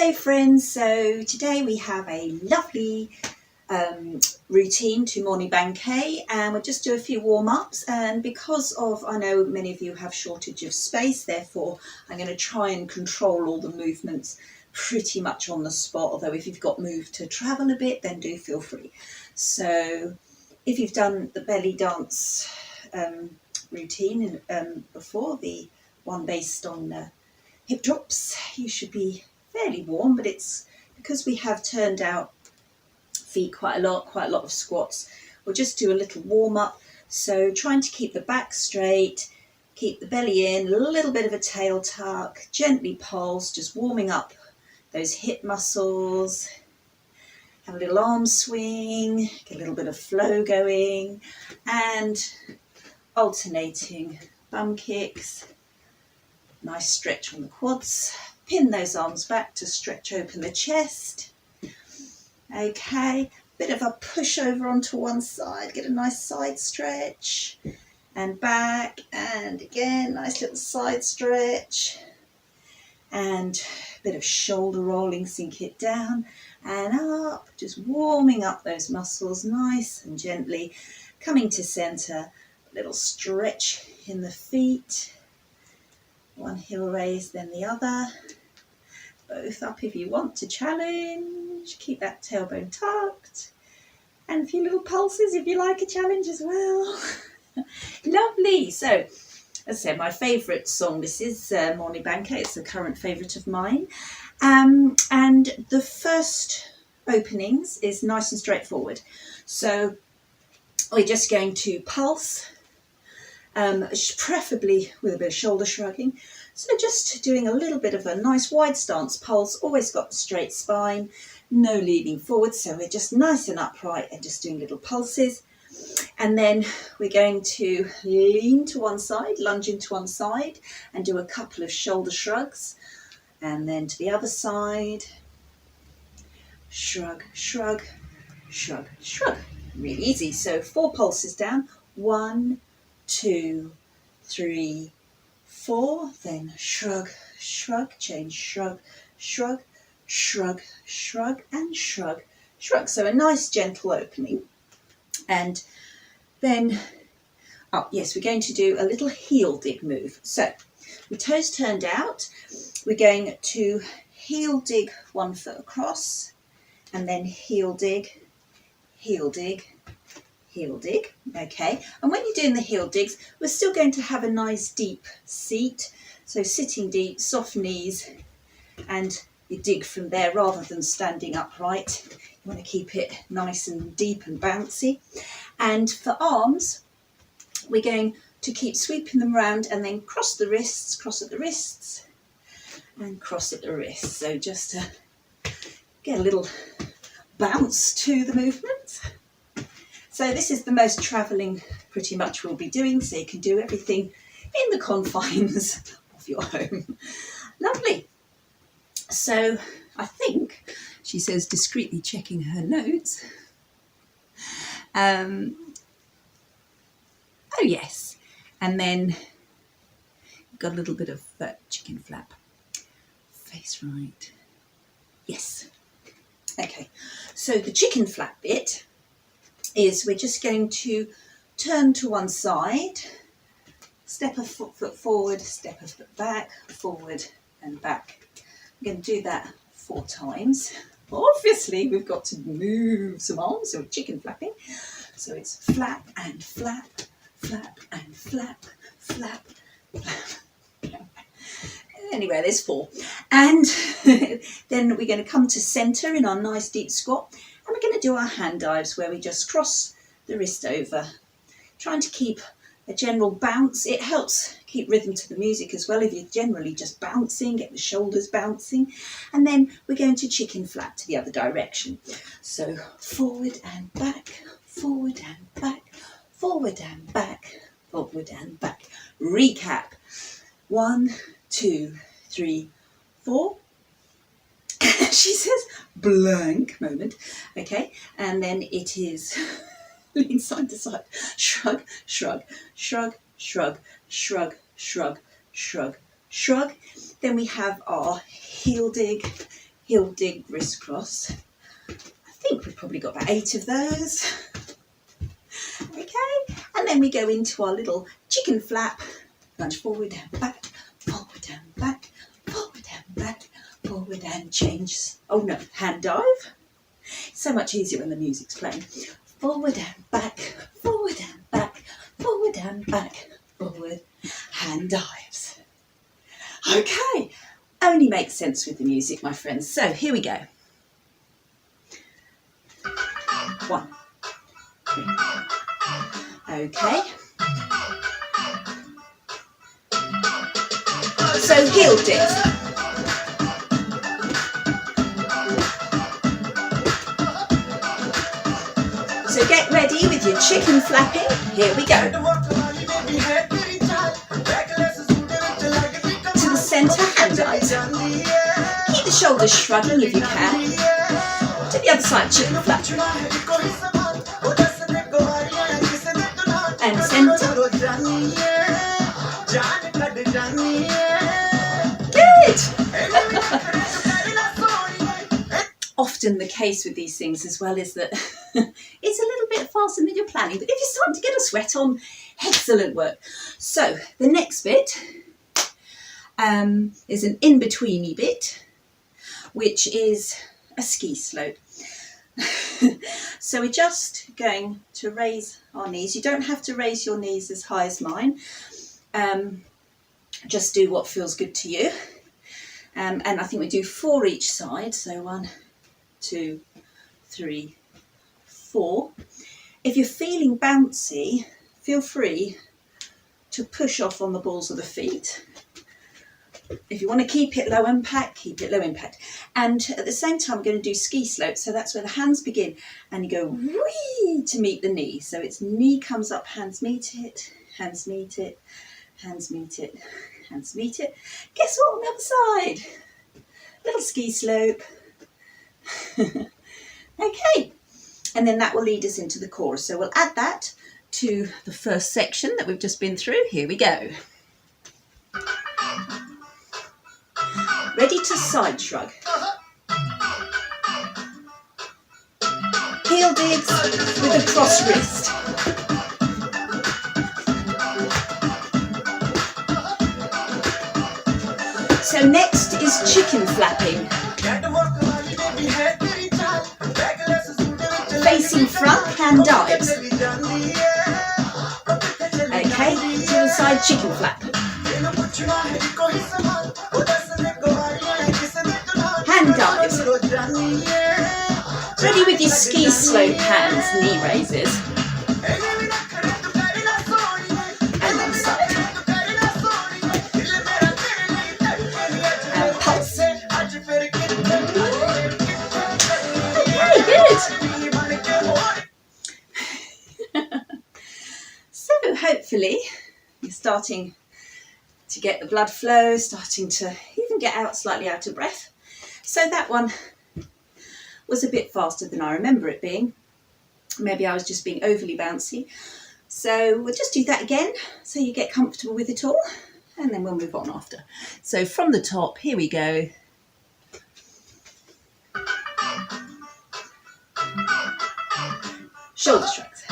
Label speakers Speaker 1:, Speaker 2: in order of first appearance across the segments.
Speaker 1: Hello friends, so today we have a lovely routine to Morni Banke, and we'll just do a few warm-ups. And because of, I know many of you have shortage of space, therefore I'm going to try and control all the movements pretty much on the spot, although if you've got move to travel a bit, then do feel free. So if you've done the belly dance routine before, the one based on hip drops, you should be fairly warm, but it's because we have turned out feet quite a lot of squats. We'll just do a little warm up. So trying to keep the back straight, keep the belly in, a little bit of a tail tuck, gently pulse, just warming up those hip muscles. Have a little arm swing, get a little bit of flow going, and alternating bum kicks. Nice stretch on the quads. Pin those arms back to stretch open the chest. Okay, bit of a push over onto one side, get a nice side stretch, and back, and again, nice little side stretch, and a bit of shoulder rolling, sink it down and up, just warming up those muscles nice and gently, coming to center, a little stretch in the feet, one heel raise, then the other. Both up if you want to challenge. Keep that tailbone tucked. And a few little pulses if you like a challenge as well. Lovely. So, as I said, my favourite song, this is Morni Banke. It's a current favourite of mine. And the first openings is nice and straightforward. So, we're just going to pulse, preferably with a bit of shoulder shrugging. So just doing a little bit of a nice wide stance pulse, always got the straight spine, no leaning forward, so we're just nice and upright and just doing little pulses. And then we're going to lean to one side, lunge into one side, and do a couple of shoulder shrugs. And then to the other side, shrug, shrug, shrug, shrug. Really easy. So 4 pulses down, 1, 2, 3, 4, then shrug, shrug, change, shrug, shrug, shrug, shrug, and shrug, shrug. So a nice gentle opening. And then, oh yes, we're going to do a little heel dig move. So with toes turned out, we're going to heel dig 1 foot across, and then heel dig, heel dig, heel dig. Okay, and when you're doing the heel digs, we're still going to have a nice deep seat, so sitting deep, soft knees, and you dig from there rather than standing upright. You want to keep it nice and deep and bouncy. And for arms, we're going to keep sweeping them around and then cross the wrists, cross at the wrists, and cross at the wrists. So just to get a little bounce to the movement. So this is the most travelling pretty much we'll be doing, so you can do everything in the confines of your home. Lovely. So I think, she says, discreetly checking her notes. Oh yes, and then got a little bit of chicken flap. Face right. Yes. Okay, so the chicken flap bit is we're just going to turn to one side, step a foot forward, step a foot back, forward and back. I'm going to do that 4 times. Obviously, we've got to move some arms, so chicken flapping. So it's flap and flap, flap and flap, flap, flap. Anyway, there's 4. And then we're going to come to centre in our nice deep squat. And we're going to do our hand dives where we just cross the wrist over, trying to keep a general bounce. It helps keep rhythm to the music as well if you're generally just bouncing, get the shoulders bouncing. And then we're going to chicken flap to the other direction. So forward and back, forward and back, forward and back, forward and back. Recap. 1, 2, 3, 4. She says blank moment. Okay, and then it is lean side to side, shrug, shrug, shrug, shrug, shrug, shrug, shrug, shrug. Then we have our heel dig, heel dig, wrist cross. I think we've probably got about 8 of those. Okay, and then we go into our little chicken flap. Lunge forward and back, forward and back, forward and back, forward and change. Oh no, hand dive. So much easier when the music's playing. Forward and back, forward and back, forward and back, forward, hand dives. Okay, only makes sense with the music, my friends. So here we go. 1, 2. Okay. So heel digs. So get ready with your chicken flapping. Here we go. To the centre, hand dives. Keep the shoulders shrugging if you can. To the other side, chicken flap. And centre. Good! Often the case with these things as well is that it's a little bit faster than you're planning, but if you're starting to get a sweat on, excellent work. So the next bit is an in-betweeny bit, which is a ski slope. So we're just going to raise our knees. You don't have to raise your knees as high as mine. Just do what feels good to you. And I think we do 4 each side. So 1, 2, 3, 4. If you're feeling bouncy, feel free to push off on the balls of the feet. If you want to keep it low impact, keep it low impact. And at the same time, we're going to do ski slope. So that's where the hands begin and you go whee to meet the knee. So it's knee comes up, hands meet it, hands meet it, hands meet it, hands meet it. Guess what on the other side? Little ski slope. Okay. And then that will lead us into the chorus. So we'll add that to the first section that we've just been through. Here we go. Ready to side shrug. Heel digs with a cross wrist. So next is chicken flapping. Facing front, hand dives. Okay, to the side chicken flap. Hand dives. Ready with your ski slope hands, knee raises. And one side. And pulse. Okay, good. So hopefully you're starting to get the blood flow, starting to even get out slightly out of breath. So that one was a bit faster than I remember it being. Maybe I was just being overly bouncy. So we'll just do that again so you get comfortable with it all, and then we'll move on after. So from the top, here we go. Shoulder shrugs.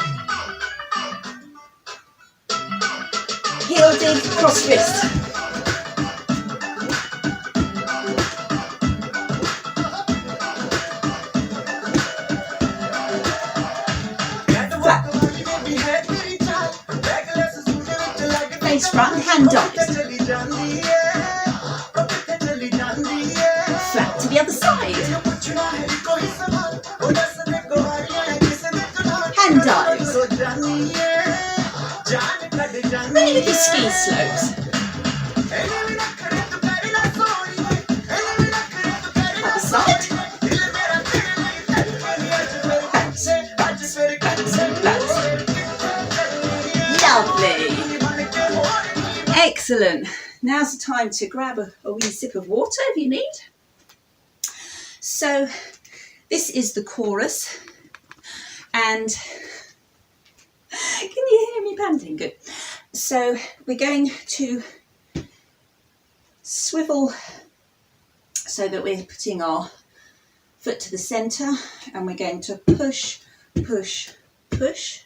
Speaker 1: Heel dig, cross wrist. Flap. Face front, hand dives. Flap to the other side. Hand dives. Ready with your ski slopes. Other side. Bounce, bounce, bounce, bounce. Lovely. Excellent. Now's the time to grab a wee sip of water if you need. So this is the chorus. And can you hear me panting? Good. So we're going to swivel so that we're putting our foot to the centre, and we're going to push, push, push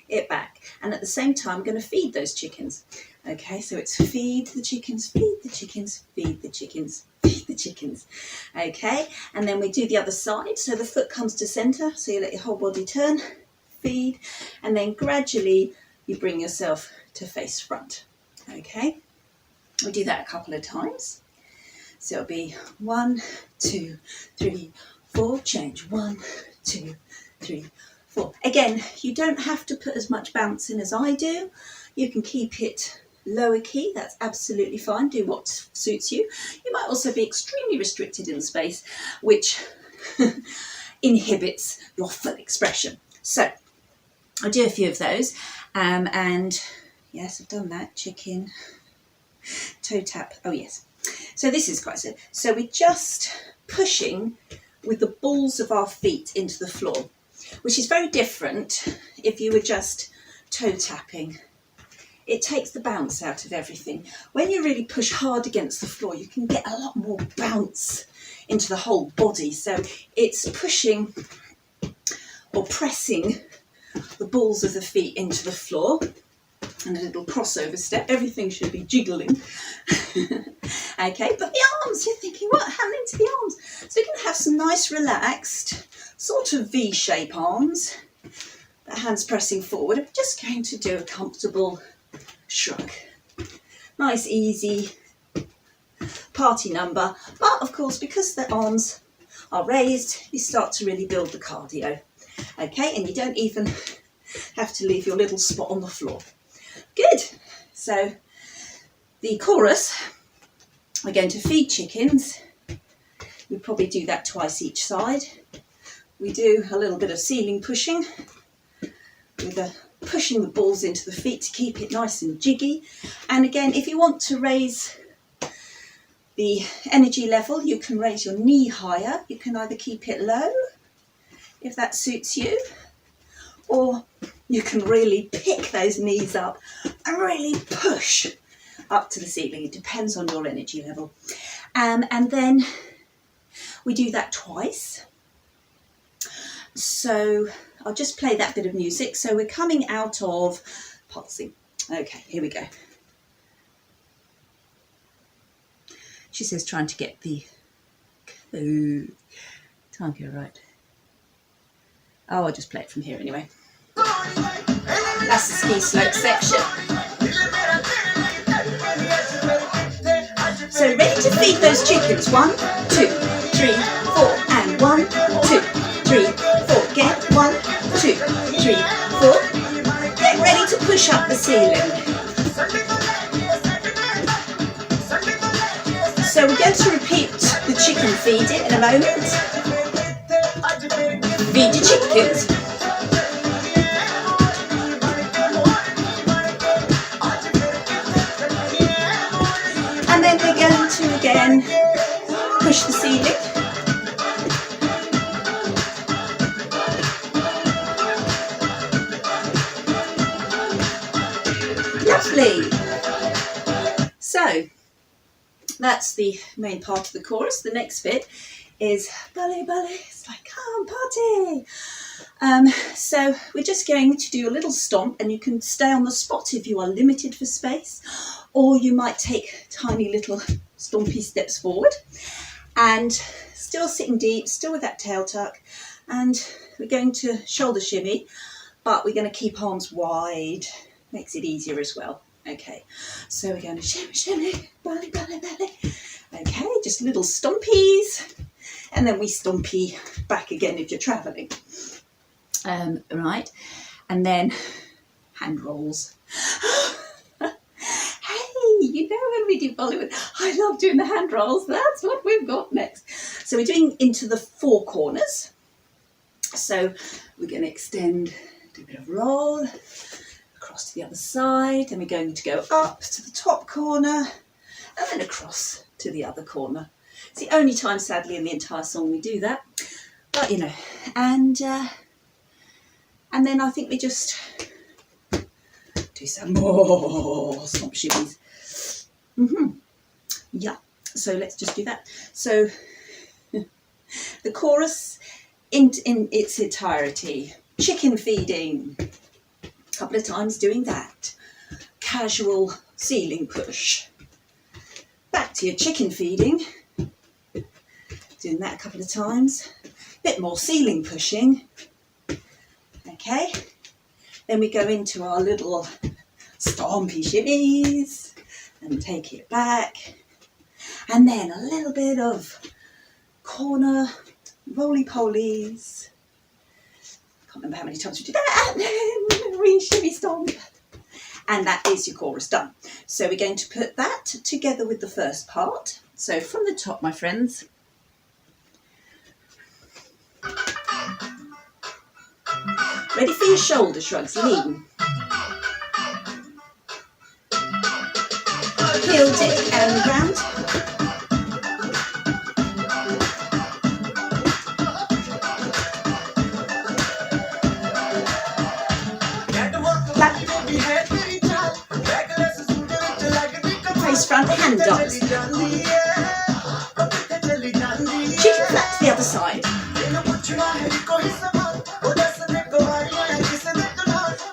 Speaker 1: it back. And at the same time, I'm going to feed those chickens. Okay, so it's feed the chickens, feed the chickens, feed the chickens, feed the chickens. Okay, and then we do the other side. So the foot comes to centre, so you let your whole body turn, feed, and then gradually you bring yourself to face front. Okay, we do that a couple of times. So it'll be 1, 2, 3, 4, change, 1, 2, 3, 4. Again, you don't have to put as much bounce in as I do. You can keep it lower key, that's absolutely fine. Do what suits you. You might also be extremely restricted in space, which inhibits your full expression. So I'll do a few of those. And yes, I've done that. Chicken, toe tap. Oh yes. So this is quite simple. So we're just pushing with the balls of our feet into the floor, which is very different if you were just toe tapping. It takes the bounce out of everything. When you really push hard against the floor, you can get a lot more bounce into the whole body. So it's pushing or pressing the balls of the feet into the floor, and a little crossover step. Everything should be jiggling. Okay, but the arms, you're thinking, what happened to the arms? So you're going to have some nice relaxed sort of V-shape arms, the hands pressing forward. I'm just going to do a comfortable shrug. Nice, easy party number. But of course, because the arms are raised, you start to really build the cardio. Okay, and you don't even have to leave your little spot on the floor. Good. So the chorus, we're going to feed chickens. We probably do that twice each side. We do a little bit of ceiling pushing with pushing the balls into the feet to keep it nice and jiggy. And again, if you want to raise the energy level, you can raise your knee higher. You can either keep it low, if that suits you, or you can really pick those knees up and really push up to the ceiling. It depends on your energy level. And then we do that twice. So I'll just play that bit of music. So we're coming out of pulsing. Okay, here we go. She says trying to get the code. Can't get it right. Oh, I'll just play it from here anyway. That's the ski slope section. So ready to feed those chickens. 1, 2, 3, 4, and 1, 2, 3, 4. Get 1, 2, 3, 4. Get ready to push up the ceiling. So we're going to repeat the chicken feeding in a moment. Feed your chickens. And then we're going to again push the ceiling. Lovely. So that's the main part of the chorus. The next bit is ballet, ballet. It's like, come party. So we're just going to do a little stomp, and you can stay on the spot if you are limited for space, or you might take tiny little stompy steps forward, and still sitting deep, still with that tail tuck, and we're going to shoulder shimmy, but we're going to keep arms wide. Makes it easier as well. Okay, so we're going to shimmy, shimmy, ballet, ballet, ballet. Okay, just little stompies, and then we stompy back again if you're travelling. Right, and then hand rolls. Hey, you know when we do Bollywood, I love doing the hand rolls. That's what we've got next. So we're doing into the 4 corners. So we're going to extend, do a bit of roll, across to the other side, then we're going to go up to the top corner, and then across to the other corner. It's the only time, sadly, in the entire song we do that, but you know, and then I think we just do some more stomp shimmies. Yeah, so let's just do that. So The chorus in its entirety. Chicken feeding. A couple of times doing that. Casual ceiling push. Back to your chicken feeding. Doing that a couple of times. Bit more ceiling pushing. Okay. Then we go into our little stompy shimmies and take it back. And then a little bit of corner roly-polies. Can't remember how many times we did that. And then we shimmy stomp. And that is your chorus done. So we're going to put that together with the first part. So from the top, my friends. Ready for your shoulder shrugs, lean. Heel dip and round. Clap. Face front, hand dives. Chicken flat to the other side.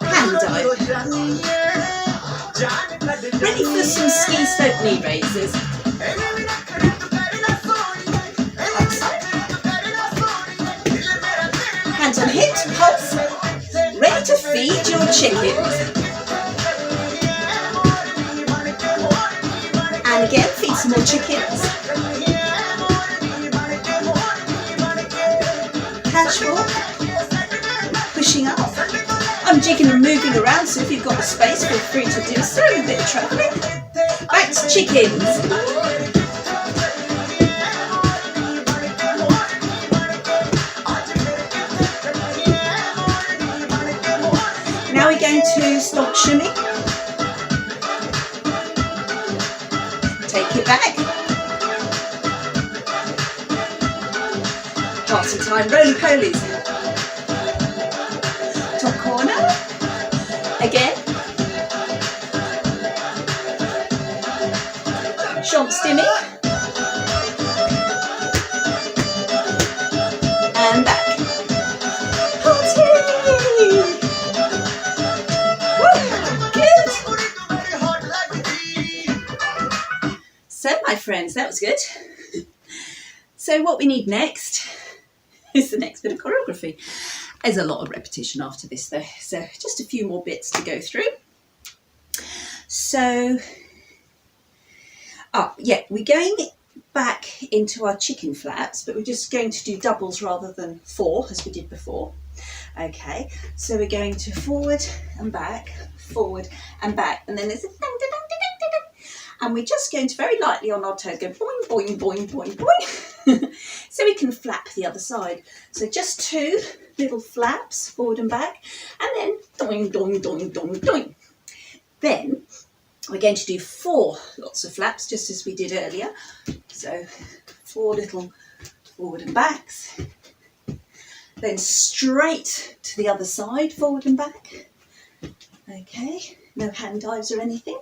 Speaker 1: Hand dive. Ready for some ski slope knee raises. Upside. Hands on hips, pulse. Ready to feed your chickens. And again, feed some more chickens. Casual. Pushing up. I'm jigging and moving around, so if you've got the space, feel free to do so. A bit of travelling. Back to chickens. Now we're going to stomp shimmy. Take it back. Party time, roly-polies. Top corner. Again. Shomp stimmy. And back. Party! Woo! Good. So, my friends, that was good. So what we need next is the next bit of choreography. There's a lot of repetition after this though, so just a few more bits to go through. So, we're going back into our chicken flaps, but we're just going to do doubles rather than 4 as we did before. Okay, so we're going to forward and back, and then there's a and we're just going to very lightly on our toes go boing, boing, boing, boing, boing. So we can flap the other side. So just 2 little flaps, forward and back, and then doing, doing, doing, doing, doing. Then we're going to do 4 lots of flaps, just as we did earlier. So 4 little forward and backs. Then straight to the other side, forward and back. Okay, no hand dives or anything.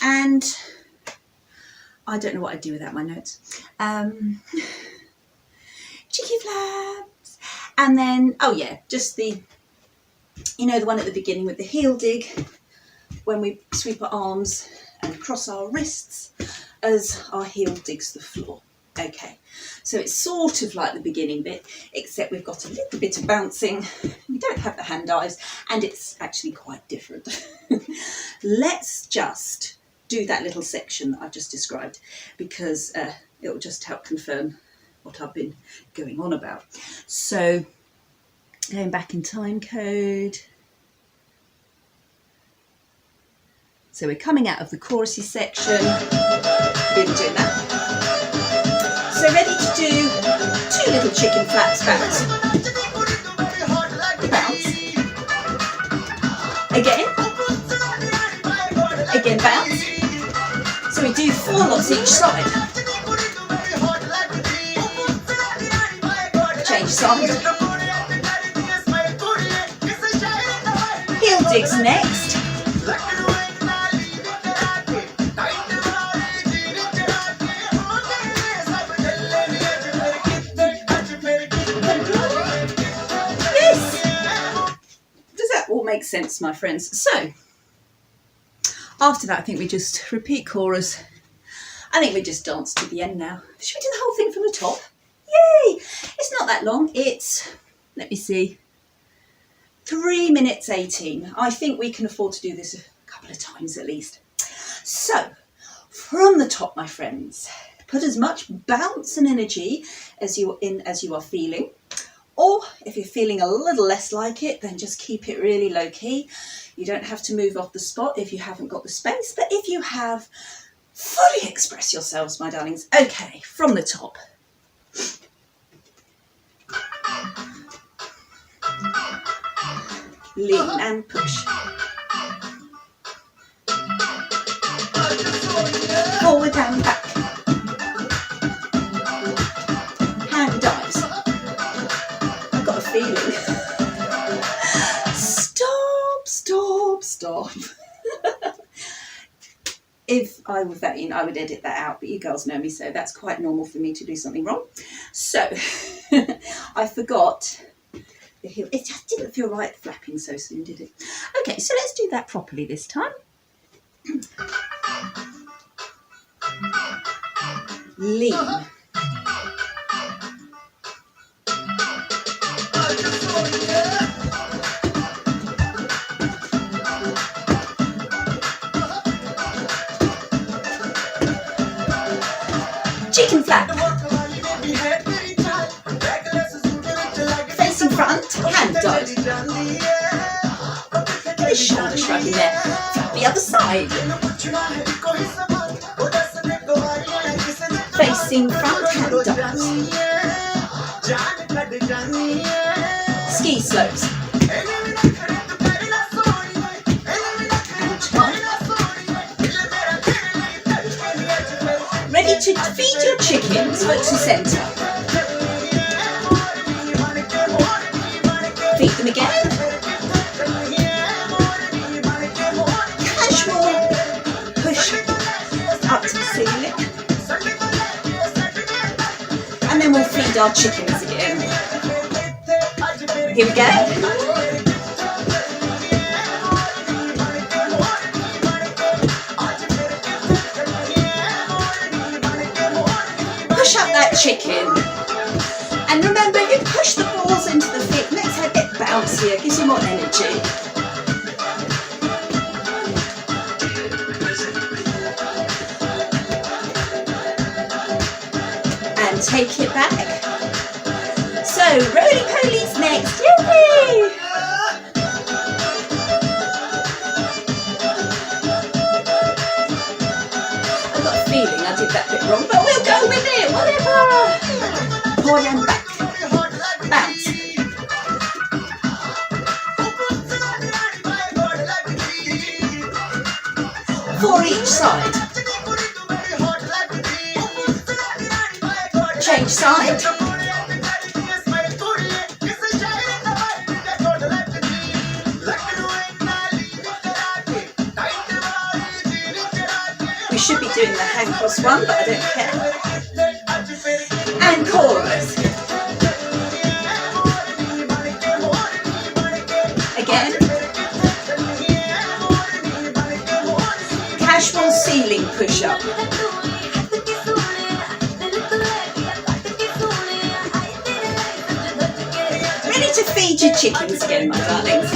Speaker 1: And I don't know what I'd do without my notes. Cheeky flaps. And then, just the, the one at the beginning with the heel dig, when we sweep our arms and cross our wrists as our heel digs the floor. Okay, so it's sort of like the beginning bit, except we've got a little bit of bouncing. We don't have the hand dives, and it's actually quite different. Let's just do that little section that I've just described, because it will just help confirm what I've been going on about. So, going back in time code. So we're coming out of the chorusy section. Been doing that. So ready to do 2 little chicken flaps, bounce. Bounce. Again, bounce. So we do 4 lots each side. Change side. Heel digs next. makes sense, my friends. So after that, I think we just repeat chorus. I think we just dance to the end now. Should we do the whole thing from the top? Yay! It's not that long. It's, let me see, 3 minutes 18. I think we can afford to do this a couple of times at least. So, from the top, my friends, put as much bounce and energy as you are feeling. Or if you're feeling a little less like it, then just keep it really low key. You don't have to move off the spot if you haven't got the space. But if you have, fully express yourselves, my darlings. Okay, from the top. Lean and push. Forward and back. Hand dives. I've got a feeling. Stop. If I were vetting, I would edit that out, but you girls know me, so that's quite normal for me to do something wrong. So, I forgot the heel. It just didn't feel right flapping so soon, did it? Okay, so let's do that properly this time. Lean. Chicken flap. Facing front, hand dive. Get a shoulder shrug in there. Flap the other side. Facing front, hand dives. Ski slopes. Ready to feed your chickens, foot to centre. Feed them again. Casual push up to the ceiling. And then we'll feed our chickens again. Here we go. Push up that chicken. And remember, you push the balls into the feet, makes it a bit bouncier, gives you more energy. And take it back. So, roly-poly's next. Yay! I've got a feeling I did that bit wrong, but we'll go with it, whatever. Forward and back. Bounce. For each side. Change side. We should be doing the hand cross one, but I don't care. And chorus. Again. Casual ceiling push-up. Ready to feed your chickens again, my darlings.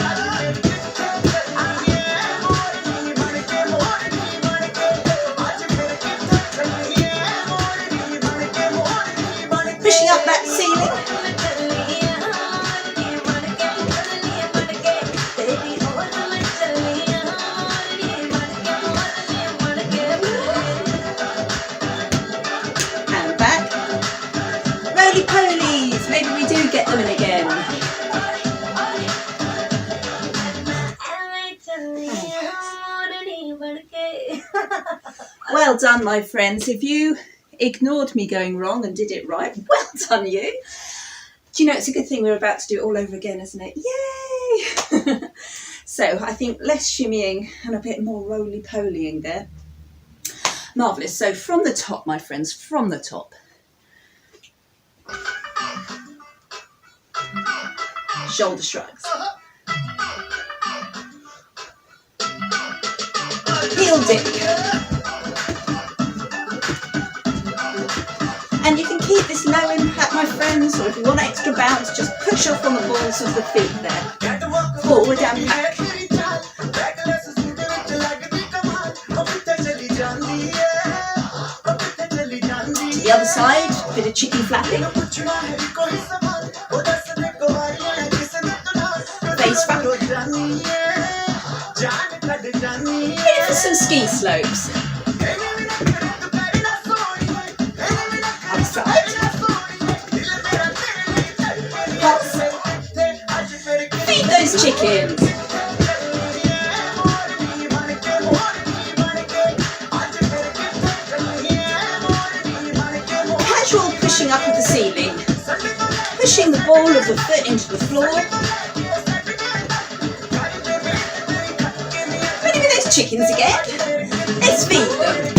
Speaker 1: Pushing up that ceiling. And back. Roly-polies. Maybe we do get them in again. Well done, my friends. If you ignored me going wrong and did it right, well done you. Do you know, it's a good thing we're about to do it all over again, isn't it? Yay! So I think less shimmying and a bit more roly-polying there. Marvellous. So from the top, my friends, from the top. Shoulder shrugs. heel dip. And you can keep this low impact, my friends, or if you want extra bounce, just push off on the balls of the feet there. Forward and back. To the other side, bit of chicken flapping. Face back. Ready for some ski slopes. Other side. Pulse. Feed those chickens. Casual pushing up of the ceiling. Pushing the ball of the foot into the floor. Ready with those chickens again? Let's feed them.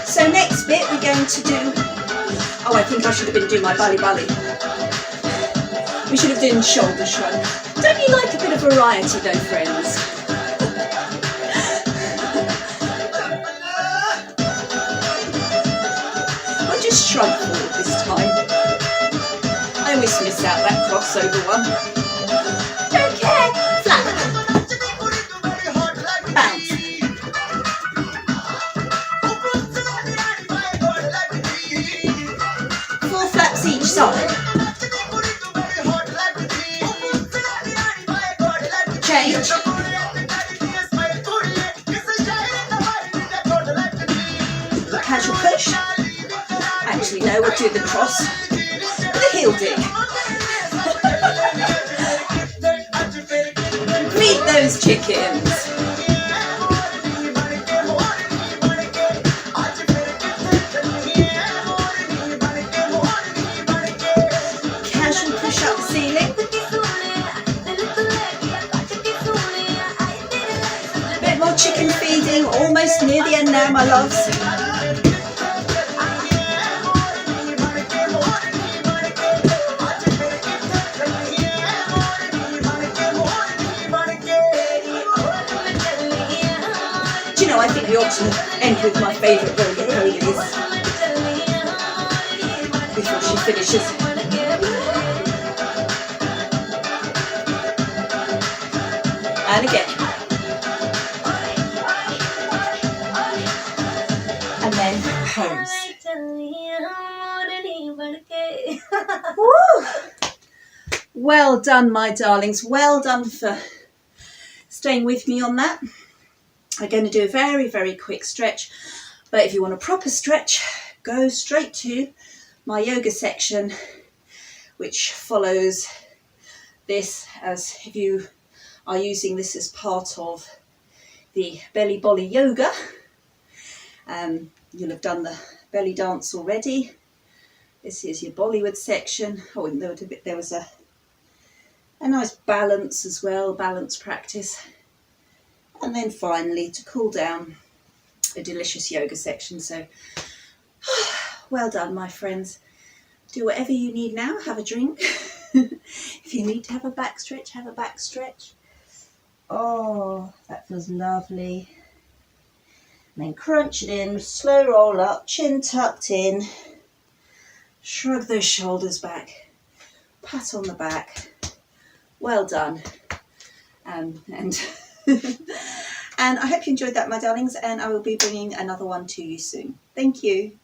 Speaker 1: So next bit we're going to do, oh, I think I should have been doing my bally. We should have done shoulder shrug. Don't you like a bit of variety though, friends? We'll just shrug forward this time. I always miss out that crossover one. Don't care. Flat. Bounce. 4 flaps each side. Change. Casual push. Actually, no, we'll do the cross with a heel dip. Feed those chickens. Casual push up the ceiling. Bit more chicken feeding, almost near the end now, my loves. Do you know, I think we ought to end with my favourite roly-polies before she finishes. And again. And then pose. Woo! Well done, my darlings. Well done for staying with me on that. I'm going to do a very, very quick stretch. But if you want a proper stretch, go straight to my yoga section, which follows this, as if you are using this as part of the belly bolly yoga. You'll have done the belly dance already. This is your Bollywood section. Oh, and there was a nice balance as well, balance practice. And then finally, to cool down, a delicious yoga section. So, well done, my friends. Do whatever you need now. Have a drink. If you need to have a back stretch, have a back stretch. Oh, that feels lovely. And then crunch it in, slow roll up, chin tucked in. Shrug those shoulders back. Pat on the back. Well done. And and I hope you enjoyed that, my darlings, and I will be bringing another one to you soon. Thank you.